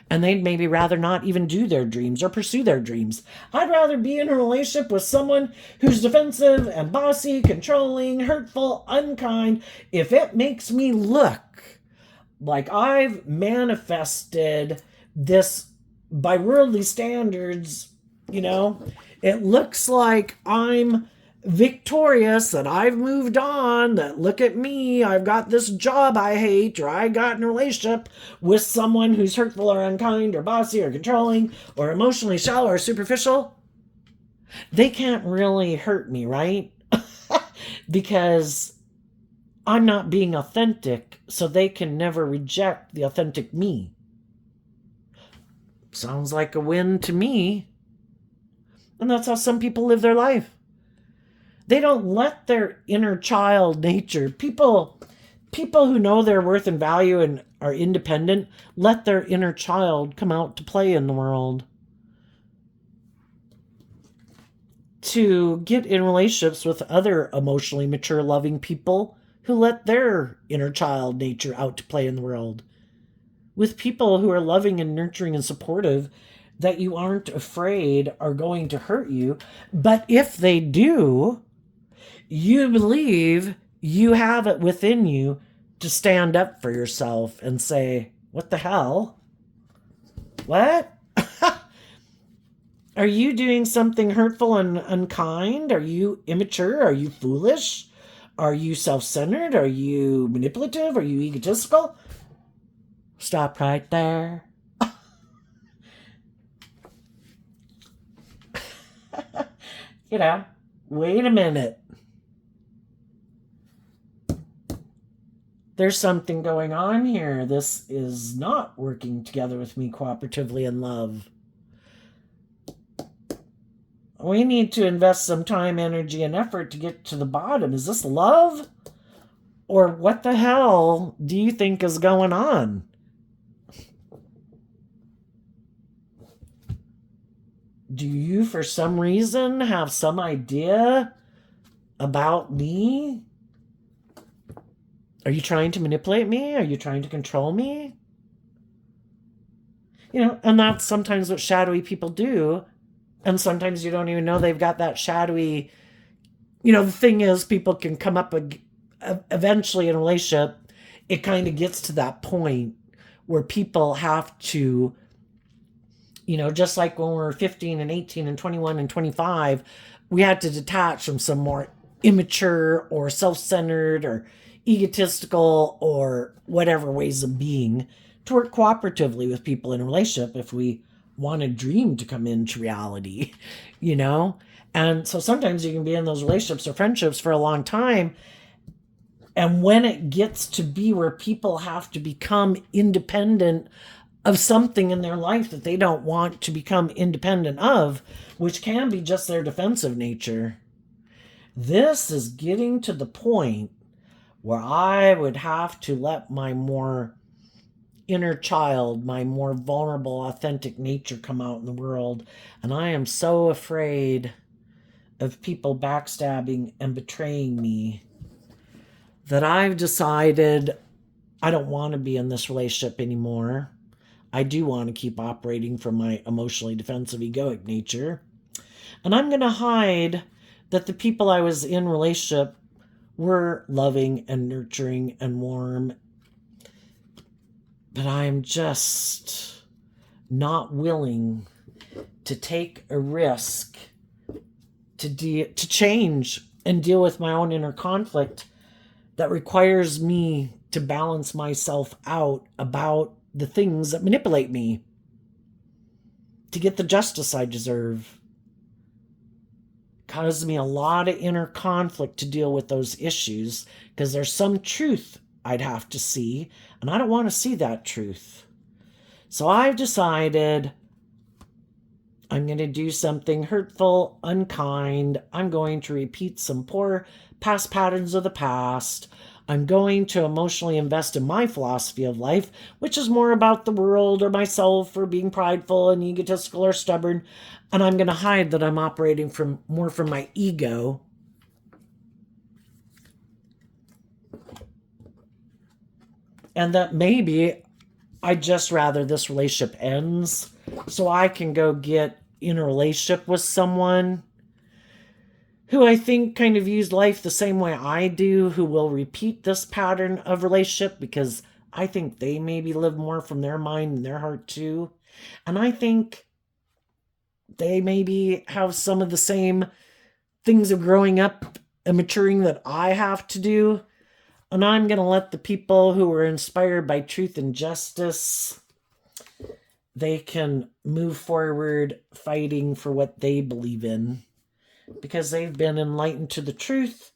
And they'd maybe rather not even do their dreams or pursue their dreams. I'd rather be in a relationship with someone who's defensive and bossy, controlling, hurtful, unkind, if it makes me look like I've manifested this by worldly standards. It looks like I'm victorious, that I've moved on, that look at me, I've got this job I hate, or I got in a relationship with someone who's hurtful or unkind or bossy or controlling or emotionally shallow or superficial. They can't really hurt me, right? Because I'm not being authentic, so they can never reject the authentic me. Sounds like a win to me. And that's how some people live their life. They don't let their inner child nature, people who know their worth and value and are independent, let their inner child come out to play in the world. To get in relationships with other emotionally mature, loving people who let their inner child nature out to play in the world. With people who are loving and nurturing and supportive, that you aren't afraid are going to hurt you. But if they do, you believe you have it within you to stand up for yourself and say, what the hell? What? Are you doing something hurtful and unkind? Are you immature? Are you foolish? Are you self-centered? Are you manipulative? Are you egotistical? Stop right there. Wait a minute. There's something going on here. This is not working together with me cooperatively in love. We need to invest some time, energy, and effort to get to the bottom. Is this love? Or what the hell do you think is going on? Do you, for some reason, have some idea about me? Are you trying to manipulate me? Are you trying to control me? And that's sometimes what shadowy people do. And sometimes you don't even know they've got that shadowy... the thing is, people can come up eventually in a relationship. It kind of gets to that point where people have to... just like when we were 15 and 18 and 21 and 25, we had to detach from some more immature or self-centered or egotistical or whatever ways of being to work cooperatively with people in a relationship if we want a dream to come into reality, And so sometimes you can be in those relationships or friendships for a long time. And when it gets to be where people have to become independent of something in their life that they don't want to become independent of, which can be just their defensive nature, this is getting to the point where I would have to let my more inner child, my more vulnerable, authentic nature come out in the world. And I am so afraid of people backstabbing and betraying me that I've decided I don't want to be in this relationship anymore. I do want to keep operating from my emotionally defensive, egoic nature. And I'm going to hide that the people I was in relationship were loving and nurturing and warm. But I'm just not willing to take a risk to change and deal with my own inner conflict that requires me to balance myself out about the things that manipulate me to get the justice I deserve. Causes me a lot of inner conflict to deal with those issues because there's some truth I'd have to see, and I don't want to see that truth. So I've decided I'm going to do something hurtful, unkind. I'm going to repeat some poor past patterns of the past. I'm going to emotionally invest in my philosophy of life, which is more about the world or myself or being prideful and egotistical or stubborn. And I'm going to hide that I'm operating from my ego. And that maybe I'd just rather this relationship ends so I can go get in a relationship with someone who I think kind of views life the same way I do, who will repeat this pattern of relationship because I think they maybe live more from their mind and their heart too. And I think they maybe have some of the same things of growing up and maturing that I have to do. And I'm going to let the people who are inspired by truth and justice, they can move forward fighting for what they believe in because they've been enlightened to the truth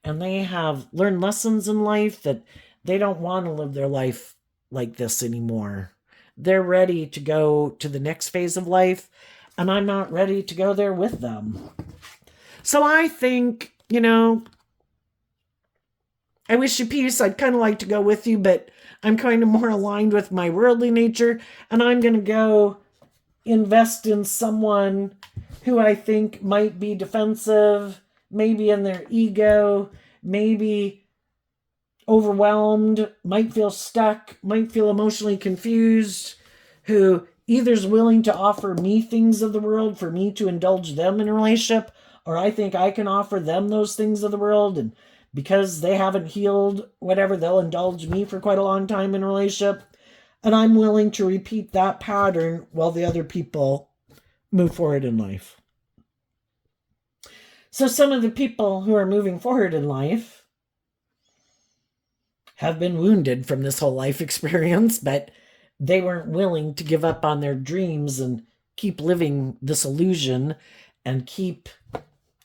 and they have learned lessons in life that they don't want to live their life like this anymore. They're ready to go to the next phase of life, and I'm not ready to go there with them. So I think, I wish you peace. I'd kind of like to go with you, but I'm kind of more aligned with my worldly nature, and I'm going to go invest in someone who I think might be defensive, maybe in their ego, maybe overwhelmed, might feel stuck, might feel emotionally confused, who either is willing to offer me things of the world for me to indulge them in a relationship, or I think I can offer them those things of the world, and because they haven't healed whatever, they'll indulge me for quite a long time in a relationship. And I'm willing to repeat that pattern while the other people move forward in life. So some of the people who are moving forward in life have been wounded from this whole life experience, but they weren't willing to give up on their dreams and keep living this illusion and keep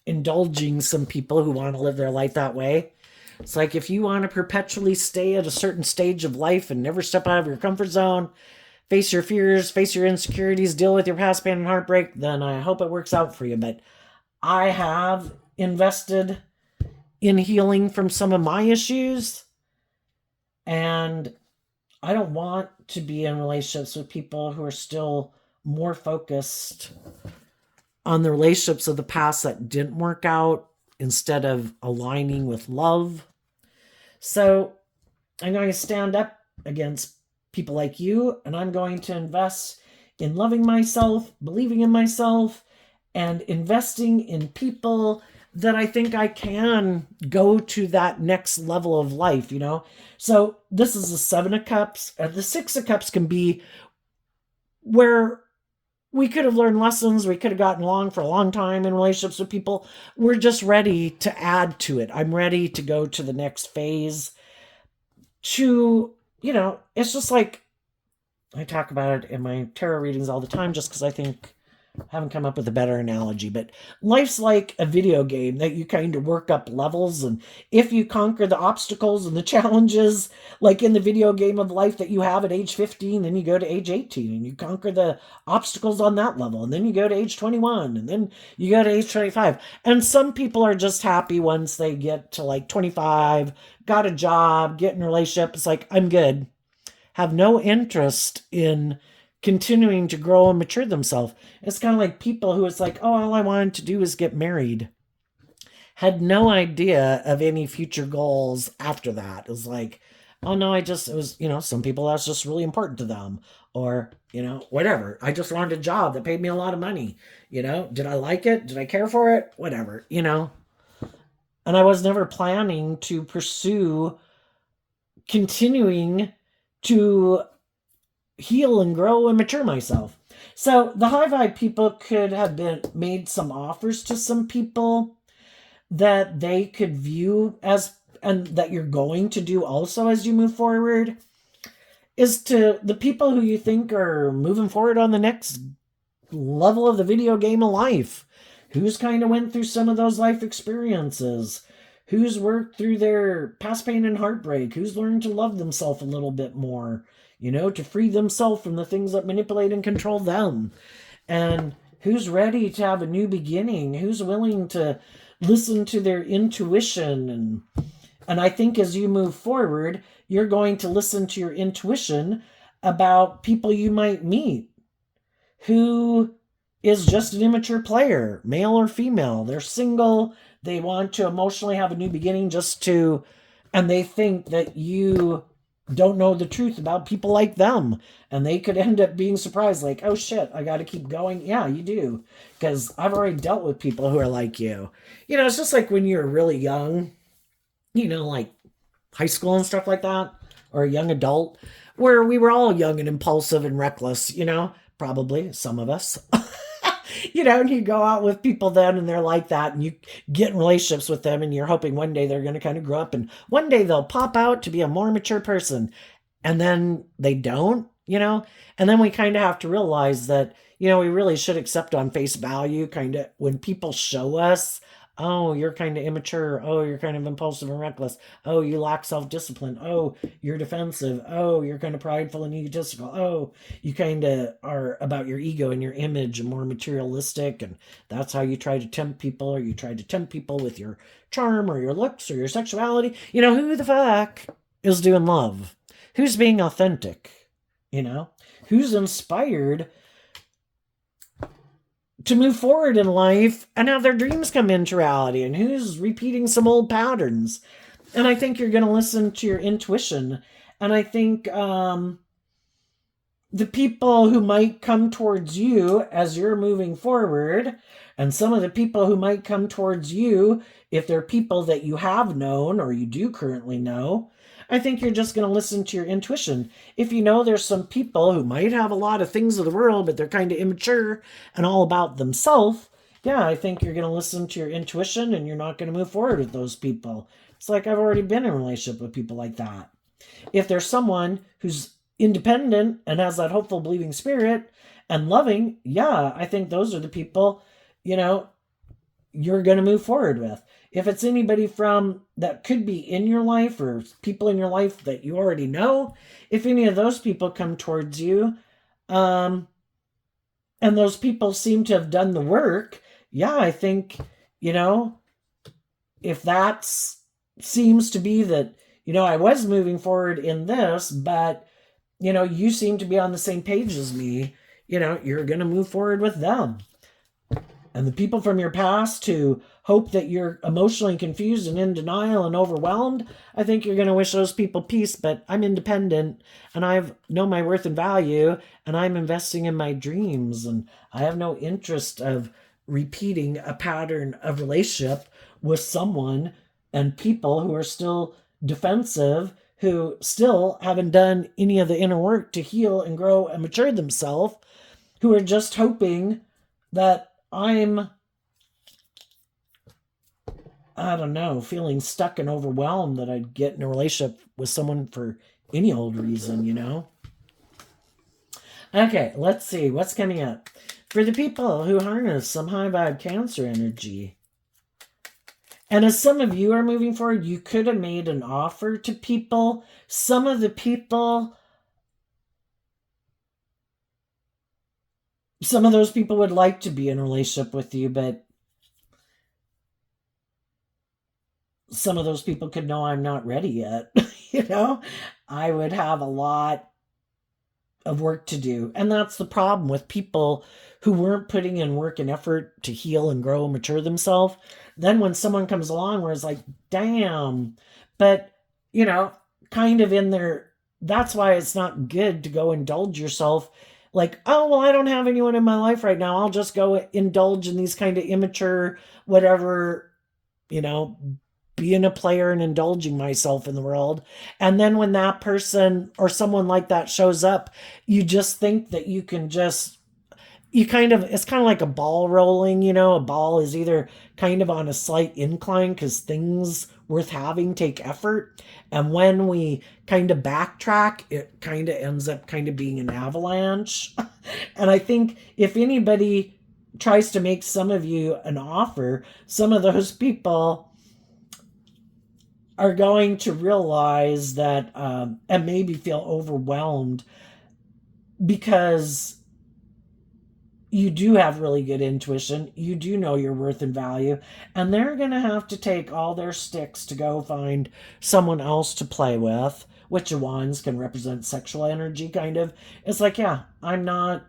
indulging some people who want to live their life that way. It's like if you want to perpetually stay at a certain stage of life and never step out of your comfort zone, face your fears, face your insecurities, deal with your past pain and heartbreak, then I hope it works out for you. But I have invested in healing from some of my issues, and I don't want to be in relationships with people who are still more focused on the relationships of the past that didn't work out instead of aligning with love. So I'm going to stand up against people like you, and I'm going to invest in loving myself, believing in myself, and investing in people that I think I can go to that next level of life, So this is the 7 of Cups. The 6 of Cups can be where we could have learned lessons. We could have gotten along for a long time in relationships with people. We're just ready to add to it. I'm ready to go to the next phase. It's just like I talk about it in my tarot readings all the time just because I think I haven't come up with a better analogy, but life's like a video game that you kind of work up levels, and if you conquer the obstacles and the challenges, like in the video game of life that you have at age 15, then you go to age 18 and you conquer the obstacles on that level, and then you go to age 21, and then you go to age 25. And some people are just happy once they get to like 25, got a job, get in a relationship. It's like, I'm good. Have no interest in continuing to grow and mature themselves. It's kind of like people who it's like, oh, all I wanted to do is get married. Had no idea of any future goals after that. It was like, Oh no, it was, some people that's just really important to them. Or, whatever. I just wanted a job that paid me a lot of money. Did I like it? Did I care for it? Whatever. And I was never planning to pursue continuing to heal and grow and mature myself. So the high vibe people could have been made some offers to some people that they could view as, and that you're going to do also as you move forward, is to the people who you think are moving forward on the next level of the video game of life. Who's kind of went through some of those life experiences? Who's worked through their past pain and heartbreak? Who's learned to love themselves a little bit more? To free themselves from the things that manipulate and control them. And who's ready to have a new beginning? Who's willing to listen to their intuition? And I think as you move forward, you're going to listen to your intuition about people you might meet who is just an immature player, male or female. They're single. They want to emotionally have a new beginning and they think that you don't know the truth about people like them. And they could end up being surprised, like, oh shit, I got to keep going. Yeah, you do. Because I've already dealt with people who are like you. It's just like when you're really young, like high school and stuff like that, or a young adult, where we were all young and impulsive and reckless, probably some of us. And you go out with people then and they're like that, and you get in relationships with them, and you're hoping one day they're going to kind of grow up and one day they'll pop out to be a more mature person. And then they don't, and then we kind of have to realize that, we really should accept on face value kind of when people show us, oh, you're kind of immature. Oh, you're kind of impulsive and reckless. Oh, you lack self-discipline. Oh, you're defensive. Oh, you're kind of prideful and egotistical. Oh, you kind of are about your ego and your image and more materialistic. And that's how you try to tempt people, or you try to tempt people with your charm or your looks or your sexuality. Who the fuck is doing love? Who's being authentic? Who's inspired to move forward in life and have their dreams come into reality, and who's repeating some old patterns. And I think you're going to listen to your intuition. And I think the people who might come towards you as you're moving forward, and some of the people who might come towards you, if they're people that you have known or you do currently know, I think you're just going to listen to your intuition. If there's some people who might have a lot of things of the world, but they're kind of immature and all about themselves, yeah, I think you're going to listen to your intuition and you're not going to move forward with those people. It's like I've already been in a relationship with people like that. If there's someone who's independent and has that hopeful, believing spirit and loving, yeah, I think those are the people, you're going to move forward with. If it's anybody from that could be in your life or people in your life that you already know, if any of those people come towards you, and those people seem to have done the work, yeah, I think, if that seems to be that, I was moving forward in this, but, you seem to be on the same page as me, you're going to move forward with them. And the people from your past who hope that you're emotionally confused and in denial and overwhelmed, I think you're going to wish those people peace. But I'm independent and I know my worth and value, and I'm investing in my dreams, and I have no interest of repeating a pattern of relationship with someone and people who are still defensive, who still haven't done any of the inner work to heal and grow and mature themselves, who are just hoping that I'm, I don't know, feeling stuck and overwhelmed that I'd get in a relationship with someone for any old reason. Okay, let's see what's coming up. For the people who harness some high vibe Cancer energy, and as some of you are moving forward, you could have made an offer to people. Some of the people, some of those people would like to be in a relationship with you, but some of those people could know I'm not ready yet. I would have a lot of work to do. And that's the problem with people who weren't putting in work and effort to heal and grow and mature themselves. Then when someone comes along where it's like, damn, but, kind of in their, that's why it's not good to go indulge yourself. Like, oh, well, I don't have anyone in my life right now. I'll just go indulge in these kind of immature, whatever, you know, being a player and indulging myself in the world. And then when that person or someone like that shows up, you just think that you can just, you kind of, it's kind of like a ball rolling, you know. A ball is either kind of on a slight incline because things worth having take effort, and when we kind of backtrack, it kind of ends up kind of being an avalanche. And I think if anybody tries to make some of you an offer, some of those people are going to realize that, and maybe feel overwhelmed, because you do have really good intuition. You do know your worth and value. And they're going to have to take all their sticks to go find someone else to play with, which wands can represent sexual energy, kind of. It's like, yeah, I'm not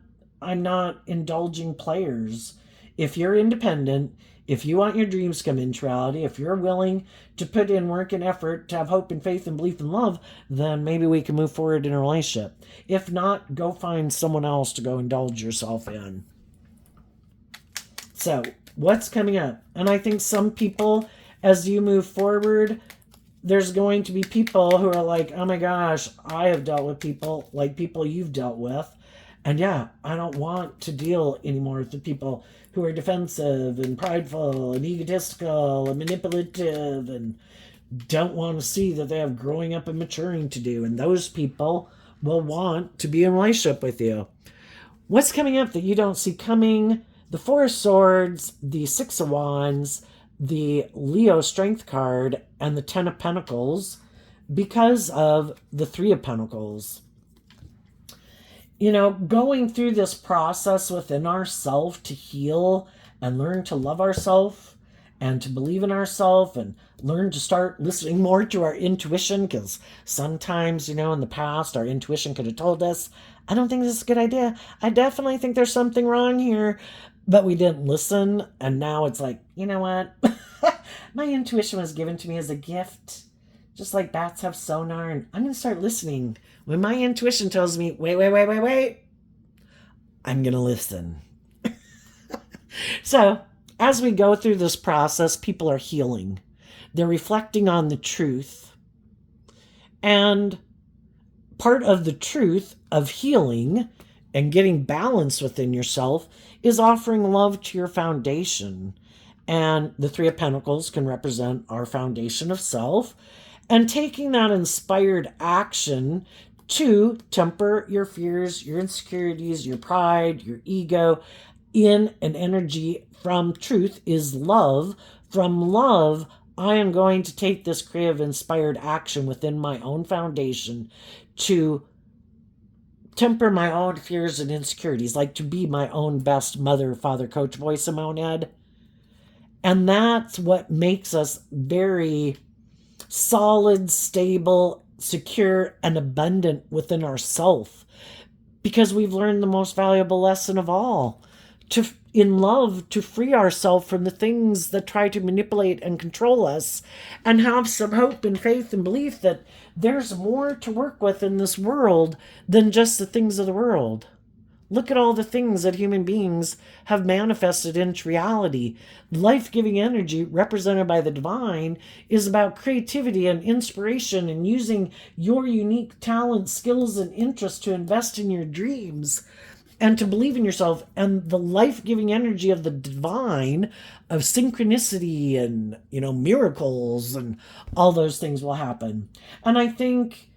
indulging players. If you're independent, if you want your dreams to come into reality, if you're willing to put in work and effort to have hope and faith and belief and love, then maybe we can move forward in a relationship. If not, go find someone else to go indulge yourself in. So, what's coming up? And I think some people, as you move forward, there's going to be people who are like, oh my gosh, I have dealt with people like people you've dealt with. And yeah, I don't want to deal anymore with the people who are defensive and prideful and egotistical and manipulative and don't want to see that they have growing up and maturing to do. And those people will want to be in a relationship with you. What's coming up that you don't see coming? The Four of Swords, the Six of Wands, the Leo Strength card, and the Ten of Pentacles, because of the Three of Pentacles. You know, going through this process within ourselves to heal and learn to love ourselves and to believe in ourselves and learn to start listening more to our intuition, because sometimes, you know, in the past, our intuition could have told us, I don't think this is a good idea. I definitely think there's something wrong here. But we didn't listen, and now it's like, you know what? My intuition was given to me as a gift, just like bats have sonar, and I'm going to start listening. When my intuition tells me, wait, I'm going to listen. So, as we go through this process, people are healing. They're reflecting on the truth. And part of the truth of healing and getting balance within yourself is offering love to your foundation. And the Three of Pentacles can represent our foundation of self, and taking that inspired action to temper your fears, your insecurities, your pride, your ego in an energy from truth is love. From love, I am going to take this creative inspired action within my own foundation to temper my own fears and insecurities, like to be my own best mother, father, coach, voice in my own head. And that's what makes us very solid, stable, secure, and abundant within ourself, because we've learned the most valuable lesson of all, to in love, to free ourselves from the things that try to manipulate and control us, and have some hope and faith and belief that there's more to work with in this world than just the things of the world. Look at all the things that human beings have manifested into reality. Life-giving energy, represented by the divine, is about creativity and inspiration and using your unique talents, skills, and interests to invest in your dreams and to believe in yourself. And the life-giving energy of the divine, of synchronicity and, you know, miracles and all those things will happen. And I think,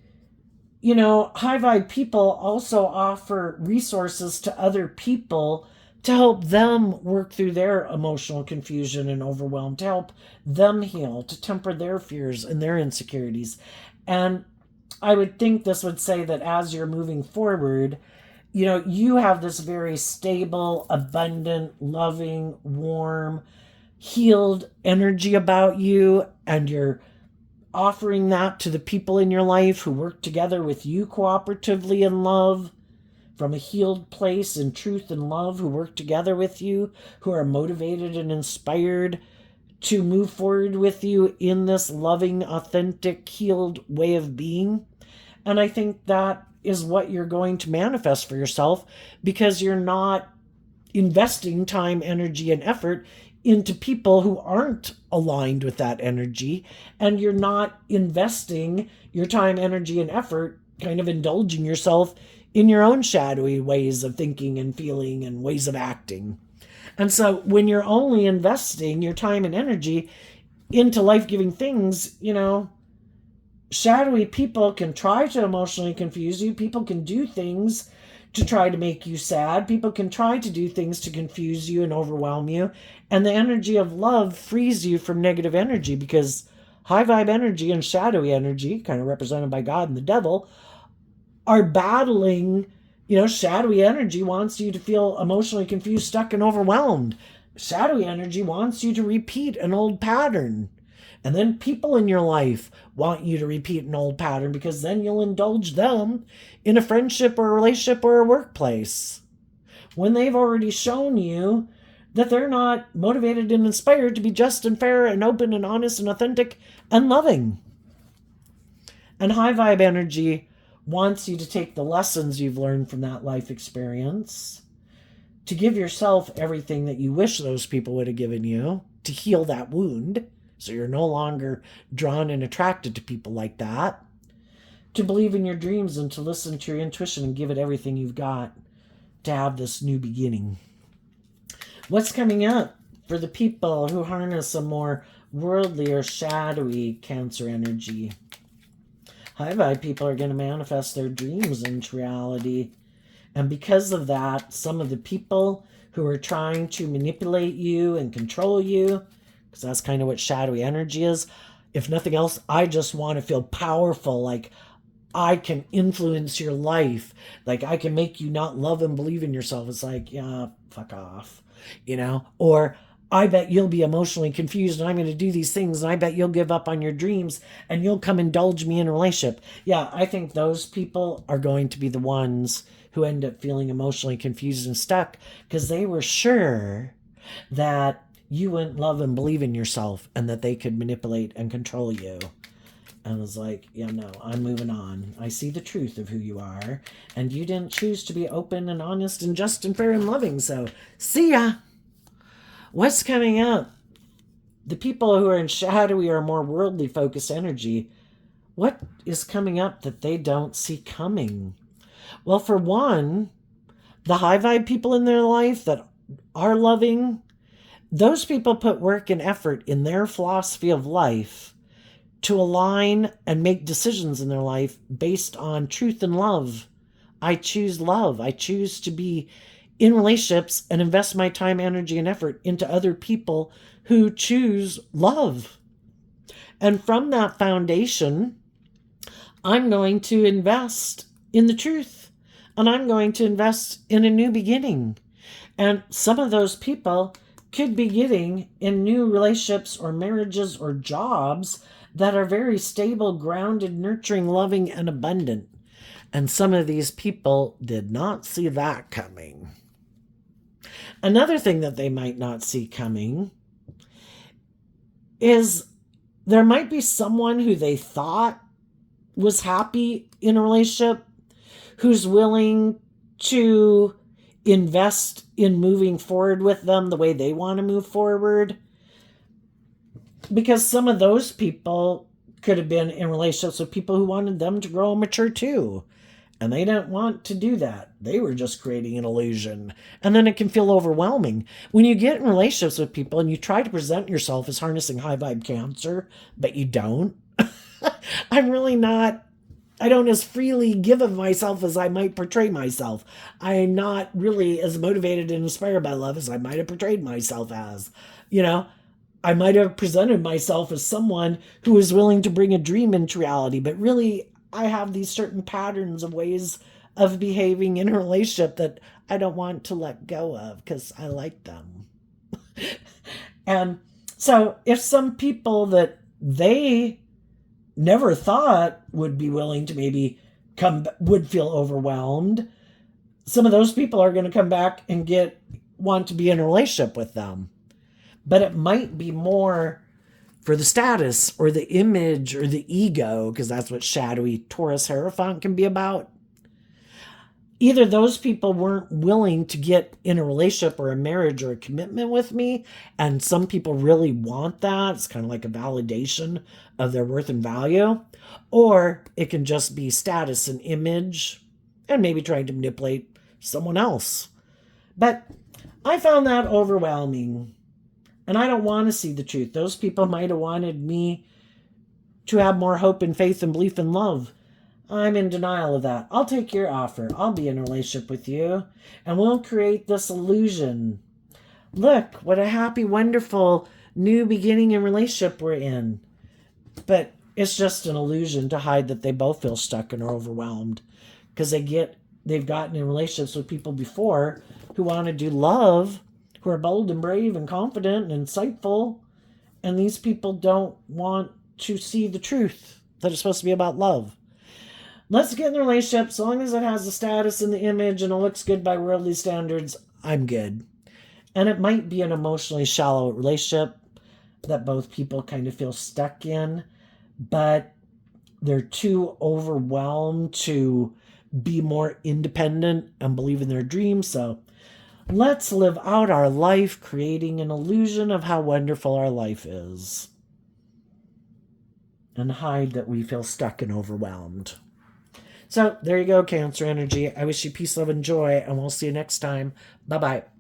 you know, high vibe people also offer resources to other people to help them work through their emotional confusion and overwhelm, to help them heal, to temper their fears and their insecurities. And I would think this would say that as you're moving forward, you know, you have this very stable, abundant, loving, warm, healed energy about you, and you're offering that to the people in your life who work together with you cooperatively in love, from a healed place in truth and love, who work together with you, who are motivated and inspired to move forward with you in this loving, authentic, healed way of being. And I think that is what you're going to manifest for yourself, because you're not investing time, energy, and effort into people who aren't aligned with that energy. And you're not investing your time, energy, and effort kind of indulging yourself in your own shadowy ways of thinking and feeling and ways of acting. And so when you're only investing your time and energy into life-giving things, shadowy people can try to emotionally confuse you. People can do things to try to make you sad. People can try to do things to confuse you and overwhelm you. And the energy of love frees you from negative energy, because high vibe energy and shadowy energy, kind of represented by God and the devil, are battling. Shadowy energy wants you to feel emotionally confused, stuck, and overwhelmed. Shadowy energy wants you to repeat an old pattern. And then people in your life want you to repeat an old pattern, because then you'll indulge them in a friendship or a relationship or a workplace, when they've already shown you that they're not motivated and inspired to be just and fair and open and honest and authentic and loving. And high vibe energy wants you to take the lessons you've learned from that life experience, to give yourself everything that you wish those people would have given you, to heal that wound, so you're no longer drawn and attracted to people like that, to believe in your dreams and to listen to your intuition and give it everything you've got to have this new beginning. What's coming up for the people who harness a more worldly or shadowy Cancer energy? High vibe people are going to manifest their dreams into reality. And because of that, some of the people who are trying to manipulate you and control you, because that's kind of what shadowy energy is. If nothing else, I just want to feel powerful, like I can influence your life, like I can make you not love and believe in yourself. It's like, yeah, fuck off, or I bet you'll be emotionally confused and I'm going to do these things, and I bet you'll give up on your dreams and you'll come indulge me in a relationship. Yeah, I think those people are going to be the ones who end up feeling emotionally confused and stuck, because they were sure that you wouldn't love and believe in yourself and that they could manipulate and control you. And I was like, yeah, no, I'm moving on. I see the truth of who you are, and you didn't choose to be open and honest and just and fair and loving. So see ya. What's coming up? The people who are in shadowy or more worldly focused energy, what is coming up that they don't see coming? Well, for one, the high vibe people in their life that are loving, those people put work and effort in their philosophy of life to align and make decisions in their life based on truth and love. I choose love. I choose to be in relationships and invest my time, energy, and effort into other people who choose love. And from that foundation, I'm going to invest in the truth, and I'm going to invest in a new beginning. And some of those people could be getting in new relationships or marriages or jobs that are very stable, grounded, nurturing, loving, and abundant. And some of these people did not see that coming. Another thing that they might not see coming is there might be someone who they thought was happy in a relationship who's willing to invest in moving forward with them the way they want to move forward. Because some of those people could have been in relationships with people who wanted them to grow and mature too. And they didn't want to do that. They were just creating an illusion. And then it can feel overwhelming. When you get in relationships with people and you try to present yourself as harnessing high vibe Cancer, but you don't. I don't as freely give of myself as I might portray myself. I am not really as motivated and inspired by love as I might have portrayed myself as. I might have presented myself as someone who is willing to bring a dream into reality, but really I have these certain patterns of ways of behaving in a relationship that I don't want to let go of because I like them. And so if some people that they never thought would be willing to maybe would feel overwhelmed, some of those people are going to come back and want to be in a relationship with them. but it might be more for the status or the image or the ego, because that's what shadowy Taurus Hierophant can be about. Either those people weren't willing to get in a relationship or a marriage or a commitment with me, and some people really want that. It's kind of like a validation of their worth and value. Or it can just be status and image and maybe trying to manipulate someone else. But I found that overwhelming. And I don't want to see the truth. Those people might have wanted me to have more hope and faith and belief and love. I'm in denial of that. I'll take your offer. I'll be in a relationship with you. And we'll create this illusion. Look, what a happy, wonderful new beginning and relationship we're in. But it's just an illusion to hide that they both feel stuck and are overwhelmed. Because they've gotten in relationships with people before who want to do love, who are bold and brave and confident and insightful. And these people don't want to see the truth that it's supposed to be about love. Let's get in the relationship. So long as it has the status and the image and it looks good by worldly standards, I'm good. And it might be an emotionally shallow relationship that both people kind of feel stuck in, but they're too overwhelmed to be more independent and believe in their dreams. So let's live out our life, creating an illusion of how wonderful our life is, and hide that we feel stuck and overwhelmed. So there you go, Cancer energy. I wish you peace, love, and joy, and we'll see you next time. Bye-bye.